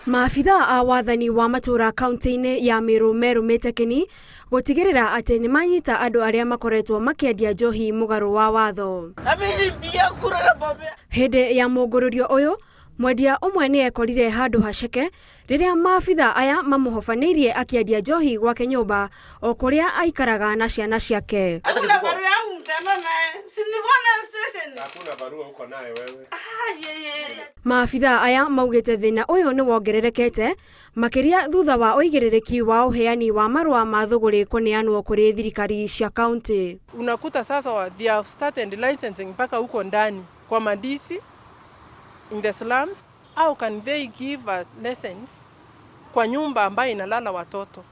Maafitha a wathani wa matura kaunti-ini ya Meru merumite kini gutigirira ati ni manyita andu aria makoretwo makiendia njohi mugaru wa watho. Hindi ya mungururio uyu mwendia umwe ni ekorire handu haceke riria maafitha aya mamuhofanirie akiendia njohi gwake nyumba o kuria aikaraga na ciana ciake. Maafitha aya maugite thina uyu ni wongererekete makiria thutha wa uigiririki wa uheani wa marua ma thuguri kuneanwo kuri thirikari cia county. Unakuta sasa they have started licensing mpaka huko ndani kwa madisi in the slums. How can they give a license kwa nyumba ambayo inalala watoto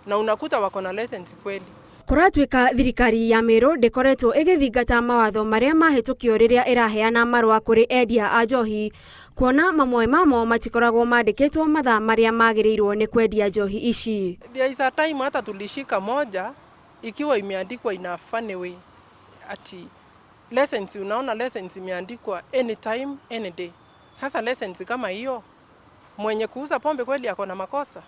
na unakuta wako na license kweli? Kuratwika thirikari ya Meru ndikoretwo igithingata mawatho maria mahetukio riria iraheana marua kuri endia a njohi kuona mamwe mamo matikoragwo mandikitwo mathaa maria magirirwo ni kwendia njohi ici. There is a time hata tulishika moja ikiwa imeandikwa in a funny way ati license, unaona license imeandikwa anytime any day. Sasa license kama hiyo mwenye kuuza pombe kweli yako na makosa?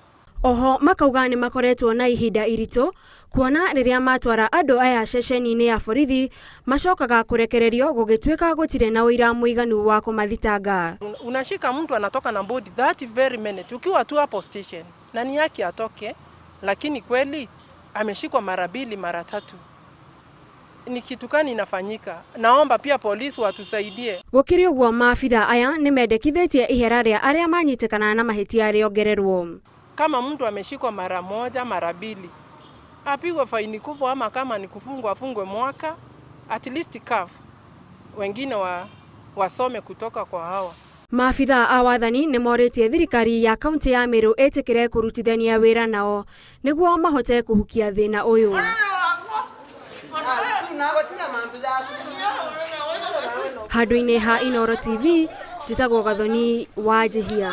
Oho makauga ni makoretwo na ihinda irito kuona riria matwara andu aya ceceni-ini ya borithi macokaga kurekererio gugitwika gutire na uira muiganu wa kumathitanga. Unashika mtu anatoka na body that very minute ukiwa tu hapo station na ni yake atoke, lakini kweli ameshikwa mara mbili mara tatu. Ni kitu gani inafanyika? Naomba pia polisi watusaidie. Gukiri uguo maafitha aya ni mendekithitie ihera ria aria manyitikana na mahitia riongererwo. Kama mtu ameshikwa mara moja mara mbili apigwe faini kubwa, ama kama ni kufungwa afungwe mwaka at least CAF wengine wasome kutoka kwa hawa. Maafitha a wathani ni moritie thirikari ya kaunti ya Meru etikire kurutithania wira nao niguo mahote kuhukia thina uyu. Handu-ini ha Inooro TV, njitagwo Gathoni wa Njihia.